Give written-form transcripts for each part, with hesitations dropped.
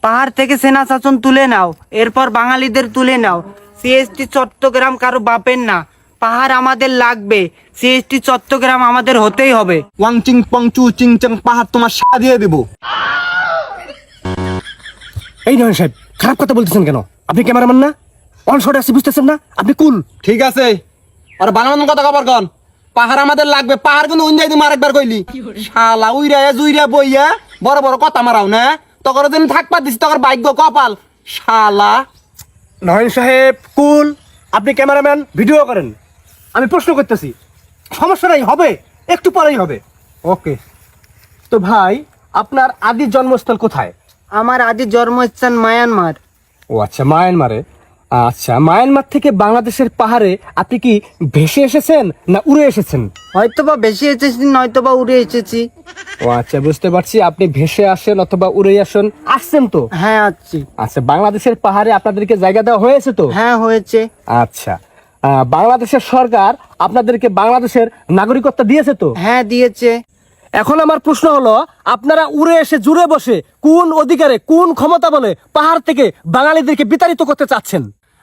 পাহাড় থেকে সেনা শাসন তুলে নাও, এরপর বাঙালিদের তুলে নাও। সিএসটি চট্টগ্রাম কারো বাপের না, পাহাড় আমাদের লাগবে। সিএসটি চট্টগ্রাম আমাদের হতেই হবে। ওয়াং চিং পং চু চিং চাং পাহাড় তোমার সাথে দিয়ে দেবো। এই নয় সাহেব, খারাপ কথা বলতেছেন কেন? আপনি ক্যামেরাম্যান না? অন শট আসি, বুঝতেছেন না? আপনি কুল। ঠিক আছে, আর বানানোর কথা খবর কন। পাহাড় আমাদের লাগবে, পাহাড় কিন্তু উন্দাই তুমি আরেকবার কইলি। শালা উইরা জুইরা বইয়া বড় বড় কথা মারাও না, তখন দিন থাকবা দিছি তখন ভাগ্য কপাল। শালা নয়ন সাহেব কুল। আপনি ক্যামেরাম্যান, ভিডিও করেন। আমি প্রশ্ন করতেছি, সমস্যা নাই, হবে, একটু পরেই হবে। ওকে। তো ভাই, আপনার আদি জন্মস্থল কোথায়? আমার আদি জন্মস্থান মায়ানমার। ও আচ্ছা, মায়ানমারে। আচ্ছা, মায়ানমার থেকে বাংলাদেশের পাহাড়ে আপনি কি ভেসে এসেছেন না উড়ে এসেছেন? হয়তোবা বেশি এসেছি, নয়তোবা উড়ে এসেছি। ও আচ্ছা, বুঝতে পারছি। আপনি ভেসে আসেন অথবা উড়ে আসছেন তো? হ্যাঁ আছি। আচ্ছা, বাংলাদেশের পাহাড়ে আপনাদেরকে জায়গা দেওয়া হয়েছে তো? হ্যাঁ হয়েছে। আচ্ছা, বাংলাদেশের সরকার আপনাদেরকে বাংলাদেশের নাগরিকত্ব দিয়েছে তো? হ্যাঁ দিয়েছে। এখন আমার প্রশ্ন হলো, আপনারা উড়ে এসে জুড়ে বসে কোন অধিকারে, কোন ক্ষমতা বলে পাহাড় থেকে বাঙালিদেরকে বিতাড়িত করতে চাচ্ছেন?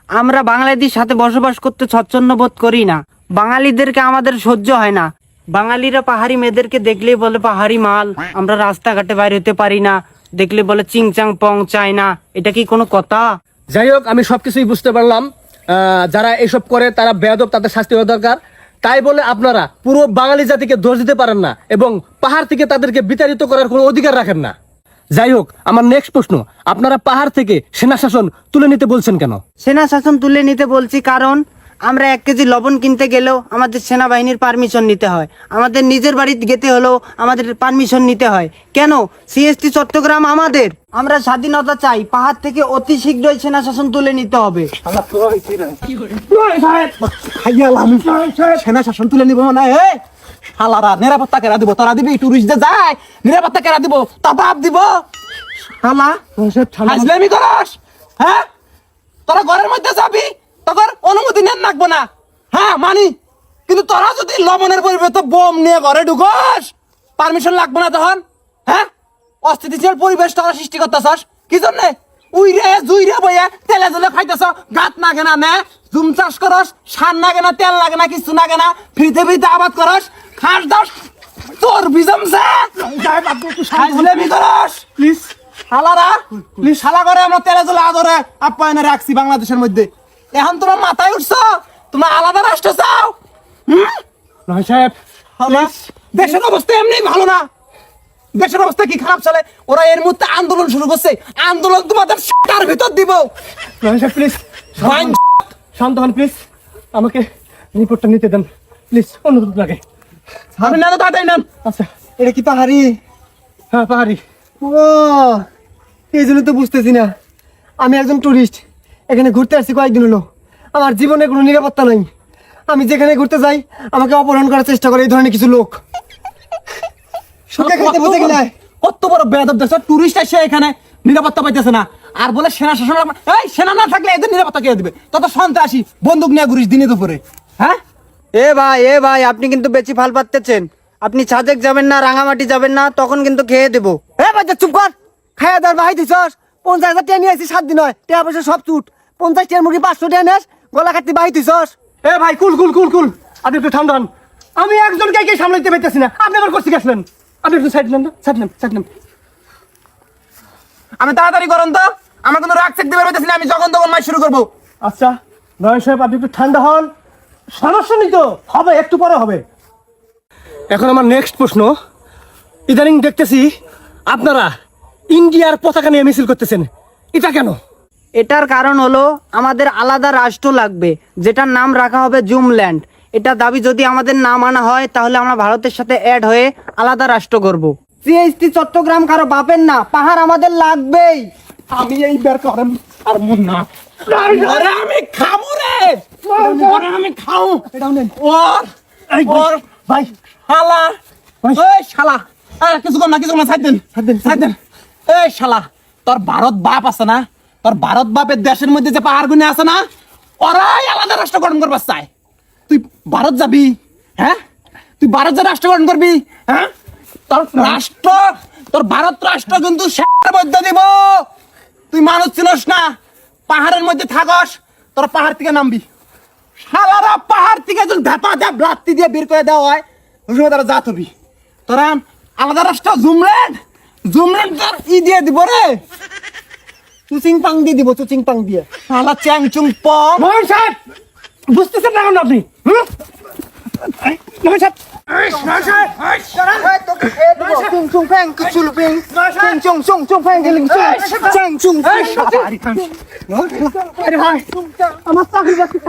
আমরা বাঙালিদের সাথে বসবাস করতে স্বচ্ছন্দ বোধ করি না। বাঙালিদেরকে আমাদের সহ্য হয় না। বাঙালিরা পাহাড়ি মেয়েদেরকে দেখলেই বলে পাহাড়ি মাল। আমরা রাস্তাঘাটে বাইরে হতে পারি না, দেখলে বলে চিংচাং পং চায় না। এটা কি কোনো কথা? যাই হোক, আমি সবকিছুই বুঝতে পারলাম। যারা এসব করে তারা বেয়াদব, তাদের শাস্তি হওয়া দরকার। তাই বলে আপনারা পুরো বাঙালি জাতিকে দোষ দিতে পারেন না এবং পাহাড় থেকে তাদেরকে বিতাড়িত করার কোনো অধিকার রাখেন না। যাই হোক, আমার নেক্সট প্রশ্ন, আপনারা পাহাড় থেকে সেনা শাসন তুলে নিতে বলছেন কেন? সেনা শাসন তুলে নিতে বলছি কারণ আমরা 1 কেজি লবণ কিনতে গেলেও আমাদের সেনাবাহিনীর পারমিশন নিতে হয়। আমাদের নিজের বাড়িতে যেতে হলেও আমাদের পারমিশন নিতে হয়। কেন? সিএসটি চট্টগ্রাম আমাদের। আমরা স্বাধীনতা চাই। পাহাড় থেকে অতি শীঘ্রই সেনা শাসন তুলে নিতে হবে। সেনা শাসন তুলে নিব না। শালারা নিরাপত্তা কেরা দিব? তোরা দিবি? টুরিস্টদের যায় নিরাপত্তা কেরা দিব? তা বাপ দিব। শালা হাজলামি করস? হ্যাঁ, তোরা ঘরের মধ্যে যাবি, তখন অনুমতি নেন রাখবো না। হ্যাঁ মানি, কিন্তু তোরা যদি লবণের পরিবর্তে বোম নিয়ে ঘরে ঢুকস, পারমিশন লাগবে না তখন। হ্যাঁ, অস্থিতিশীল পরিবেশ তোরা সৃষ্টি করতেছস কি জন্যে? উইরে জুইরে বইয়া তেলে জলে খাইতেছ, গাত নাগে না নে, জুম চাষ করস, সার নাগে না, তেল লাগে না, কিছু নাগে না, ফ্রিতে ফ্রিতে আবাদ করস, খাস দাস তোর বিজমছে হাজলামি করস। প্লিজ শালারা, প্লিজ শালা করে আমরা তেলে জলে আদরে আপ্যায়নে রাখছি বাংলাদেশের মধ্যে। এখন তোমার মাথায় উঠছ, তোমরা আলাদা রাষ্ট্র চাও? নয় সাহেব, দেশের অবস্থা এমনি ভালো না। দেশের অবস্থা কি খারাপ চলে? ওরা এর মধ্যে আন্দোলন শুরু করছে। আন্দোলন তোমাদের টার ভিতর দিব। নয় সাহেব প্লিজ শান্ত হন, প্লিজ আমাকে রিপোর্টটা নিতে দেন প্লিজ, অনুরোধ লাগে। আমি না তো তাড়াতাড়ি নাম। আচ্ছা, এটা কি পাহাড়ি? হ্যাঁ পাহাড়ি। ও, এই জন্য তো বুঝতেছি না। আমি একজন টুরিস্ট, এখানে ঘুরতে আসছি কয়েকদিন হলো। আমার জীবনে কোনো নিরাপত্তা নাই। আমি যেখানে ঘুরতে যাই আমাকে অপহরণ করার চেষ্টা করে এই ধরনের কিছু লোক। কত বড় বেয়াদব দেশ! টুরিস্ট এসে এখানে নিরাপত্তা পাইতেছে না, আর বলে সেনা শাসন। এই সেনা না থাকলে এদের নিরাপত্তা কে দিবে? তত সন্ত্রাসী বন্দুক নিয়ে ঘুরিস দিনে দুপুরে। হ্যাঁ, এ ভাই আপনি কিন্তু বেশি ফাল পাচ্ছেন। আপনি সাজেক যাবেন না, রাঙামাটি যাবেন না, তখন কিন্তু খেয়ে দেবো। এ বাচ্চা চুপ কর। খাইয়া দার ভাই দিছস 50,000 টাকা নিয়ে আসি 7 দিন হয়। টাকা পয়সা সব চুট। 50 টাকার মুরগি 500 টাকা নেস, গলা কাটতে বাহি দিছস। এ ভাই কুল কুল কুল কুল, আপনি একটু ঠান্ডা হন। আমি একজনকে কে সামলাইতে পারতেছি না, আপনি আবার করতে গেছিলেন। আপনি একটু সাইড নেন, সাইড নেন, সাইড নেন। আমি তাড়াতাড়ি করেন তো, আমার কোনো রাগ চেক দিতে পারতেছি না। আমি যখন তখন মাইক শুরু করবো। আচ্ছা নয়ন সাহেব, আপনি একটু ঠান্ডা হন। সমস্যা নেই তো, হবে, একটু পরে হবে। এখন আমার নেক্সট প্রশ্ন, ইদানিং দেখতেছি আপনারা ইন্ডিয়ার পতাকা নিয়ে মিছিল করতেছেন, এটা কেন? এটার কারণ হলো আমাদের আলাদা রাষ্ট্র লাগবে, যেটার নাম রাখা হবে জুমল্যান্ড। এটা দাবি যদি আমাদের না মানা হয় তাহলে আমরা ভারতের সাথে অ্যাড হয়ে আলাদা রাষ্ট্র করব। সিএসটি চট্টগ্রাম কারো বাপের না, পাহাড় আমাদের লাগবেই। আমি এই বের করেন আর মন না। আমি খাবো রে, আমি খাও। ওর ভাই শালা, এই শালা, কিছু কর না, কিছু না, ছাড় দেন, ছাড় দেন। এই শালা, তোর ভারত বাপ আছে না? তোর ভারত বাপের দেশের মধ্যে যে পাহাড় গুনে আছে না, ওরাই আলাদা রাষ্ট্র গঠন করবার চায়। তুই ভারত যাবি? হ্যাঁ, তুই ভারত যা রাষ্ট্র গঠন করবি? হ্যাঁ, তোর রাষ্ট্র, তোর ভারত রাষ্ট্র কিন্তু মধ্যে দিব। তুই মানুষ চিনস না, পাহাড়ের মধ্যে থাকস, তোরা পাহাড় থেকে নামবি। শালারা পাহাড় থেকে যদি ধাপা ধাপ লাত্তি দিয়ে বের করে দেওয়া হয়, ওই সময় তারা জাত হবি। তোরা আলাদা রাস্তা জুমলেন তোর দিয়ে দিব রে, চুচিং পাং দিয়ে দিব, চুচিং পাং দিয়ে। শালা চ্যাং চুং পং। মোহন সাহেব, বুঝতেছেন না কেন আপনি? মোহন সাহেব, chung chung phang chung phang chung chung chung phang chung chung chung আরে ভাই, আমার চাকরি বাকরি